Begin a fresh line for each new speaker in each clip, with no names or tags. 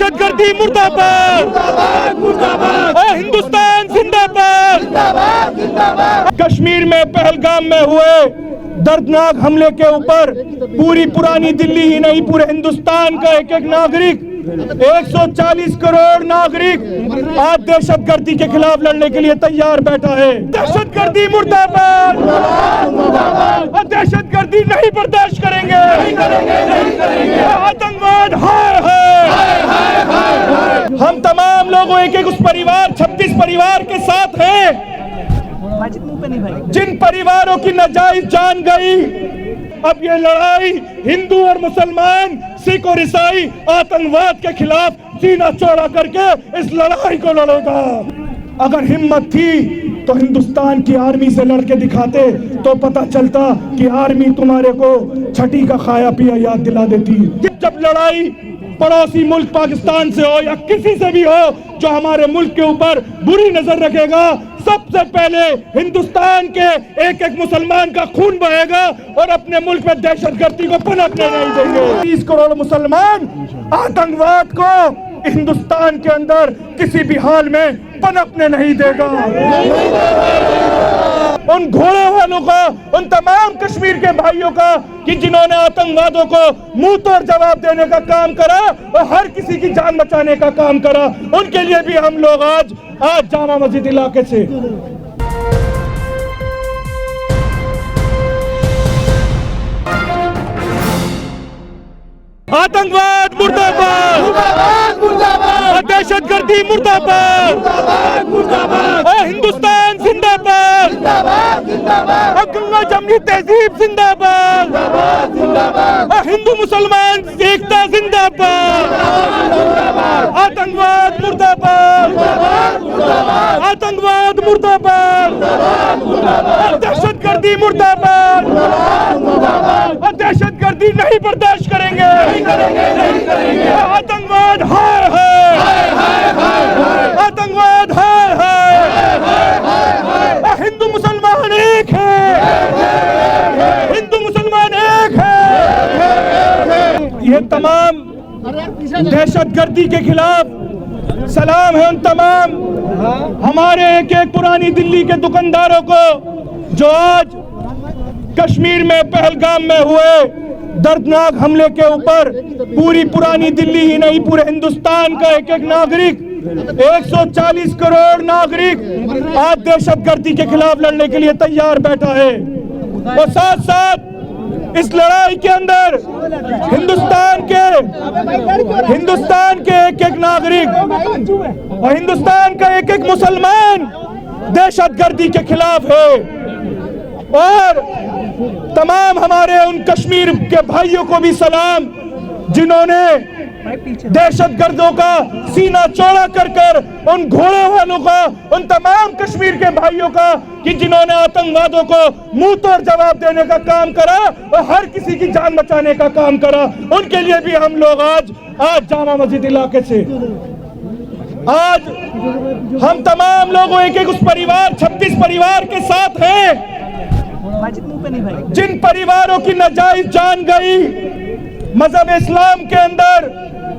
दहशतगर्दी मुर्दाबाद, हिंदुस्तान जिंदाबाद। कश्मीर में पहलगाम में हुए दर्दनाक हमले के ऊपर पूरी पुरानी दिल्ली ही नहीं, पूरे हिंदुस्तान का एक एक नागरिक, 140 करोड़ नागरिक आज दहशतगर्दी के खिलाफ लड़ने के लिए तैयार बैठा है। दहशतगर्दी मुर्दाबाद, और दहशतगर्दी नहीं बर्दाश्त करेंगे। आतंकवाद हाय हाय। हम तमाम लोगों एक एक उस परिवार 36 परिवार के साथ हैं जिन परिवारों की नाजायज जान गई। अब ये लड़ाई हिंदू और मुसलमान, सिख और ईसाई आतंकवाद के खिलाफ सीना चौड़ा करके इस लड़ाई को लड़ेगा। अगर हिम्मत थी तो हिंदुस्तान की आर्मी से लड़के दिखाते तो पता चलता कि आर्मी तुम्हारे को छठी का खाया पिया याद दिला देती। जब लड़ाई पड़ोसी मुल्क पाकिस्तान से हो या किसी से भी हो जो हमारे मुल्क के ऊपर बुरी नजर रखेगा, सबसे पहले हिंदुस्तान के एक एक मुसलमान का खून बहेगा और अपने मुल्क में दहशतगर्दी को पनपने नहीं देंगे। 30 करोड़ मुसलमान आतंकवाद को हिंदुस्तान के अंदर किसी भी हाल में पनपने नहीं देगा। उन घोड़े वालों का, उन तमाम कश्मीर के भाइयों का कि जिन्होंने आतंकवादियों को मुंह तोड़ जवाब देने का काम करा और हर किसी की जान बचाने का काम करा, उनके लिए भी हम लोग आज जामा मस्जिद इलाके से आतंकवाद मुर्दाबाद, दहशतगर्दी मुर्दाबाद, हिंदुस्तान जिंदाबाद, गंगा जमनी तहजीब जिंदाबाद, हिंदू मुसलमान एकता जिंदाबाद। आतंकवाद मुर्दाबाद, आतंकवाद मुर्दाबाद, दहशतगर्दी मुर्दाबाद, और दहशतगर्दी नहीं बर्दाश्त करेंगे। आतंकवाद हाय हाय, आतंकवाद हाय हाय। हिंदू मुसलमान एक है, हिंदू मुसलमान एक है। ये तमाम दहशतगर्दी के खिलाफ सलाम है उन तमाम हमारे एक एक पुरानी दिल्ली के दुकानदारों को जो आज कश्मीर में पहलगाम में हुए दर्दनाक हमले के ऊपर पूरी पुरानी दिल्ली ही नहीं, पूरे हिंदुस्तान का एक एक नागरिक, 140 करोड़ नागरिक आज दहशतगर्दी के खिलाफ लड़ने के लिए तैयार बैठा है। और साथ साथ इस लड़ाई के अंदर हिंदुस्तान के एक एक नागरिक और हिंदुस्तान का एक एक मुसलमान दहशतगर्दी के खिलाफ है। और तमाम हमारे उन कश्मीर के भाइयों को भी सलाम जिन्होंने दहशतगर्दों का सीना चौड़ा कर उन घोड़े वालों का, उन तमाम कश्मीर के भाइयों का कि जिन्होंने आतंकवादियों को मुंह तोड़ जवाब देने का काम करा और हर किसी की जान बचाने का काम करा, उनके लिए भी हम लोग आज जामा मस्जिद इलाके से आज हम तमाम लोगों एक एक उस परिवार 36 परिवार के साथ हैं जिन परिवारों की नाजायज जान गई। मजहब इस्लाम के अंदर,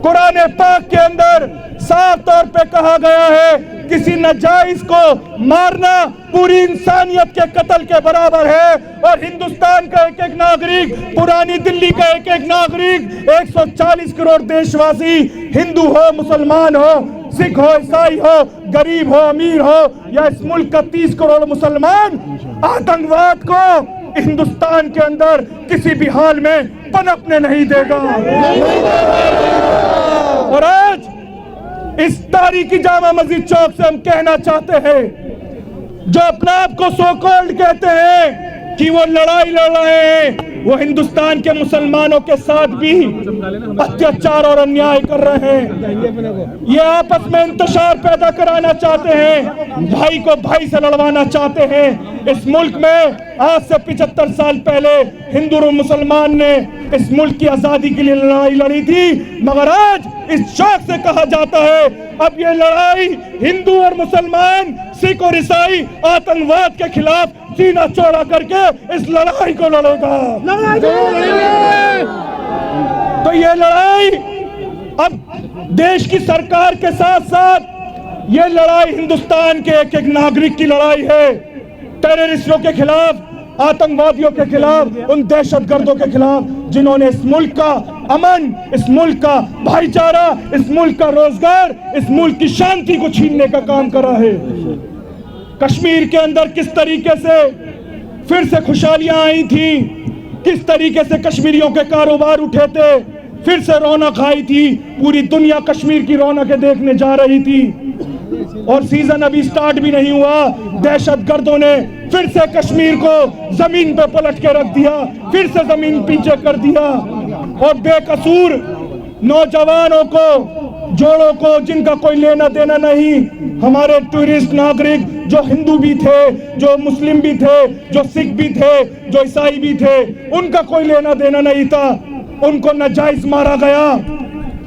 कुरान पाक के अंदर साफ तौर पे कहा गया है किसी नाजायज को मारना पूरी इंसानियत के कत्ल के बराबर है। और हिंदुस्तान का एक एक नागरिक, पुरानी दिल्ली का एक एक नागरिक, 140 करोड़ देशवासी, हिंदू हो, मुसलमान हो, सिख हो, ईसाई हो, गरीब हो, अमीर हो या इस मुल्क का 30 करोड़ मुसलमान आतंकवाद को हिंदुस्तान के अंदर किसी भी हाल में पनपने नहीं देगा। और आज इस तारीखी जामा मस्जिद चौक से हम कहना चाहते हैं, जो अपने आप को सो कॉल्ड कहते हैं कि वो लड़ाई लड़ रहे हैं, वो हिंदुस्तान के मुसलमानों के साथ भी अत्याचार और अन्याय कर रहे हैं। ये आपस में इंतशार पैदा कराना चाहते हैं, भाई को भाई से लड़वाना चाहते हैं। इस मुल्क में आज से 75 साल पहले हिंदू और मुसलमान ने इस मुल्क की आजादी के लिए लड़ाई लड़ी थी, मगर आज इस शौक से कहा जाता है अब ये लड़ाई हिंदू और मुसलमान, सिख और ईसाई आतंकवाद के खिलाफ सीना चौड़ा करके इस लड़ाई को लड़ेगा। तो ये लड़ाई अब देश की सरकार के साथ साथ ये लड़ाई हिंदुस्तान के एक एक नागरिक की लड़ाई है। टेररिस्टों के खिलाफ, आतंकवादियों के खिलाफ, उन दहशतगर्दों के खिलाफ जिन्होंने इस मुल्क का अमन, इस मुल्क का भाईचारा, इस मुल्क का रोजगार, इस मुल्क की शांति को छीनने का काम करा है। कश्मीर के अंदर किस तरीके से फिर से खुशहालियां आई थी, किस तरीके से कश्मीरियों के कारोबार उठे थे, फिर से रौनक आई थी, पूरी दुनिया कश्मीर की रौनकें देखने जा रही थी। और सीजन अभी स्टार्ट भी नहीं हुआ, दहशतगर्दों ने फिर से कश्मीर को जमीन पे पलट के रख दिया, फिर से जमीन पीछे कर दिया। और बेकसूर नौजवानों को, जोड़ों को, जिनका कोई लेना देना नहीं, हमारे टूरिस्ट नागरिक जो हिंदू भी थे, जो मुस्लिम भी थे, जो सिख भी थे, जो ईसाई भी थे, उनका कोई लेना देना नहीं था, उनको नाजायज मारा गया।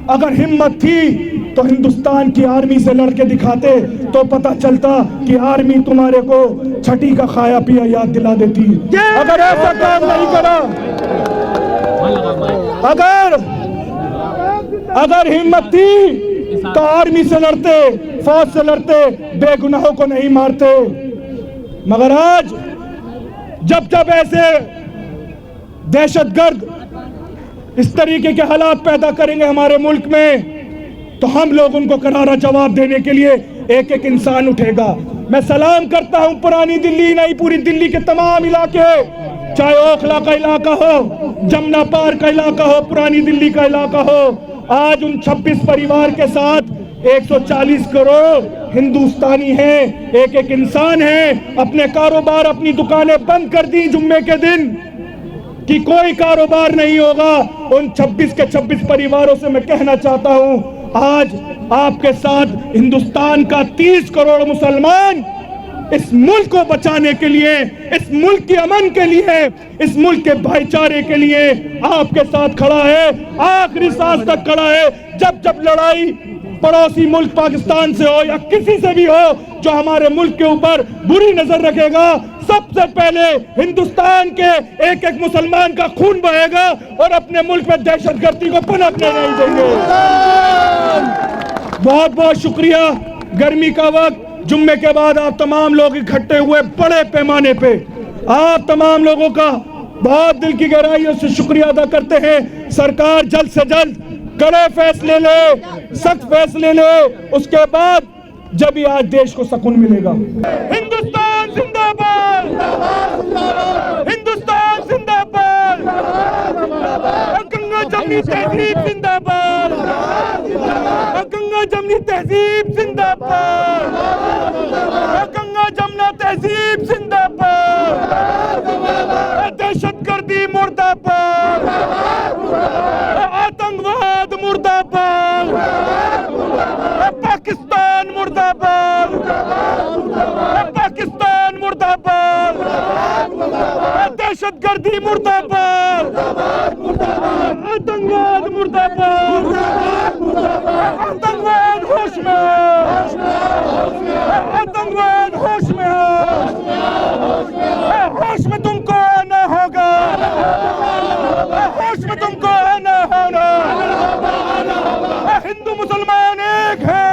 अगर हिम्मत थी तो हिंदुस्तान की आर्मी से लड़के दिखाते तो पता चलता कि आर्मी तुम्हारे को छठी का खाया पिया याद दिला देती। अगर ऐसा काम नहीं करा, अगर हिम्मत थी तो आर्मी से लड़ते, फौज से लड़ते, बेगुनाहों को नहीं मारते। मगर आज जब जब ऐसे दहशतगर्द इस तरीके के हालात पैदा करेंगे हमारे मुल्क में, तो हम लोग उनको करारा जवाब देने के लिए एक एक इंसान उठेगा। मैं सलाम करता हूं पुरानी दिल्ली नहीं, पूरी दिल्ली के तमाम इलाके, चाहे ओखला का इलाका हो, जमुना पार का इलाका हो, पुरानी दिल्ली का इलाका हो। आज उन 26 परिवार के साथ 140 करोड़ हिंदुस्तानी हैं, एक एक इंसान है। अपने कारोबार, अपनी दुकानें बंद कर दी जुम्मे के दिन कि कोई कारोबार नहीं होगा। उन 26 के 26 परिवारों से मैं कहना चाहता हूं, आज आपके साथ हिंदुस्तान का 30 करोड़ मुसलमान इस मुल्क को बचाने के लिए, इस मुल्क के अमन के लिए, इस मुल्क के भाईचारे के लिए आपके साथ खड़ा है, आखिरी सांस तक खड़ा है। जब जब लड़ाई पड़ोसी मुल्क पाकिस्तान से हो या किसी से भी हो जो हमारे मुल्क के ऊपर बुरी नजर रखेगा, सबसे पहले हिंदुस्तान के एक एक मुसलमान का खून बहेगा और अपने मुल्क में दहशतगर्दी को पनपने नहीं देंगे। बहुत बहुत शुक्रिया। गर्मी का वक्त, जुम्मे के बाद आप तमाम लोग इकट्ठे हुए बड़े पैमाने पे, आप तमाम लोगों का बहुत दिल की गहराइयों से शुक्रिया अदा करते हैं। सरकार जल्द से जल्द कड़े फैसले ले, सख्त फैसले ले, उसके बाद जब ही आज देश को सुकून मिलेगा। हिंदुस्तान जिंदाबाद, हिंदुस्तान जिंदाबाद, गंगा जमनी तहजीब जिंदाबाद, गंगा जमनी तहजीब जिंदाबाद, गंगा जमुना तहजीब जिंदाबाद, दहशतगर्दी मुर्दाबाद, आतंकवाद मुर्दाबाद, पाकिस्तान मुर्दाबाद, पाकिस्तान मुर्दाबाद, दहशतगर्दी मुर्दाबाद, आतंकवाद मुर्दाबाद, आतंकवाद होश में, आतंकवाद होश में, होश में तुमको आना होगा, होश में तुमको आना होगा। हिंदू मुसलमान एक है,